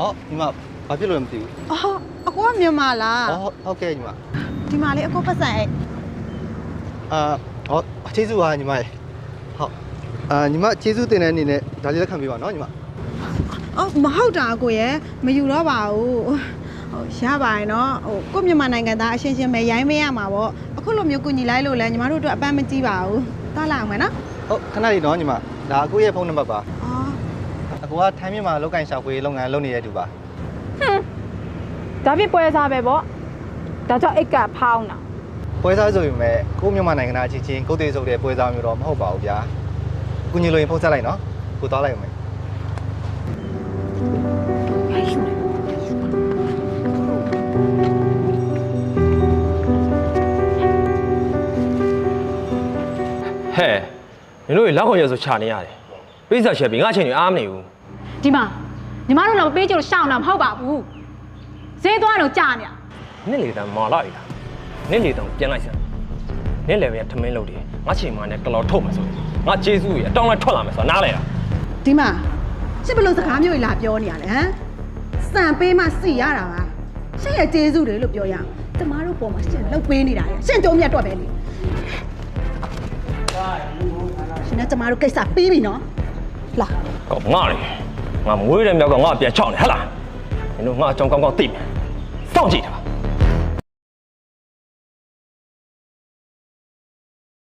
哦，你妈ဘာဖြစ်လို့မသိဘူး အော်အကိုကမြန်မာလား အော်ဟုတ်ကဲ့ညီမ ဒီမှာလေအကိုပတ်စံအဲ့ ဟောကျေးဇူးပါညီမရေဟုတ်ညီမကျေးဇူးတင်တဲ့အနေနဲ့ဒါလေးလက်ခံပေးပါနော်ညီမ အော်မဟုတ်တာအကိုရဲ့မယူတော့ပါဘူးဟိုရပါရဲ့နော်ဟိုကိုမြန်မာနိုင်ငံသားအရှင်းရှင်းပဲရိုင်းမရမှာပေါ့အခုလိုမျိုးကုညီလိုက်လို့လဲညီမတို့အတွက်အပန်းမကြီးပါဘူးသွားလာအောင်မယ်နော် ဟုတ်ခဏလေးနော်ညီမဒါအကိုရဲ့ဖုန်းနံပါတ်ပါ အော် အကိုကထိုင်းမြန်မာလောက်ကင်ရှာဖွေလုပ်ငန်းလုပ်နေတဲ့သူပါ ဒါဖြစ်ပွဲစားပဲပေါ့ဒါကြောင့်အိတ်ကဖောင်းတာ ပွဲစားဆိုပေမဲ့ကိုမြန်မာနိုင်ငံသားချင်းချင်းကိုသေးစုပ်တဲ့ပွဲစားမျိုးတော့မဟုတ်ပါဘူးဗျာကုညီလို့ရင်ဖုန်းဆက်လိုက်နော်ကိုသွားလိုက်အောင်မယ် ဟဲ့နင်တို့လောက်ခွန်ရဆိုချနေရတယ်ပိဿာချက်ပြီးငါချင်းတွေအားမနေဘူး ဒီမှာညီမတို့တော့ပေးကြလို့ရှောင်းတာမဟုတ်ပါဘူးဈေးသွားတော့ကြာနေတာ နင့်လေတန်းမာလာပြီလားနင့်လေတန်းပြန်လိုက်စမ်းနင့်လေပဲထမင်းလုပ်တယ်ငါချင်းမနဲ့ကလော်ထုတ်မှာဆိုငါကျေးဇူးကြီးအတောင်းလိုက်ထွက်လာမယ်ဆိုတာနားလဲတာ ဒီမှာရှစ်ဘလို့စကားမျိုးကြီးလာပြောနေရလဲဟမ်စံပေးမှစီရတာပါရှင့်ရဲ့ကျေးဇူးတွေလို့ပြောရအောင်တမားတို့ပေါ်မှာရှင့်လှုပ်ပေးနေတာလေရှင့်ကြုံမြတ်တော့ပဲလေရှင်နဲ့တမားတို့ကိစ္စပြီးပြီနော်လာ ကောငါလေငါမွေးတဲ့မြောက်ကငါပြန်ချောင်းနေဟဟလားနင်တို့ငါအကြောင်းကောင်းကောင်းသိမယ်စောင့်ကြည့်တာ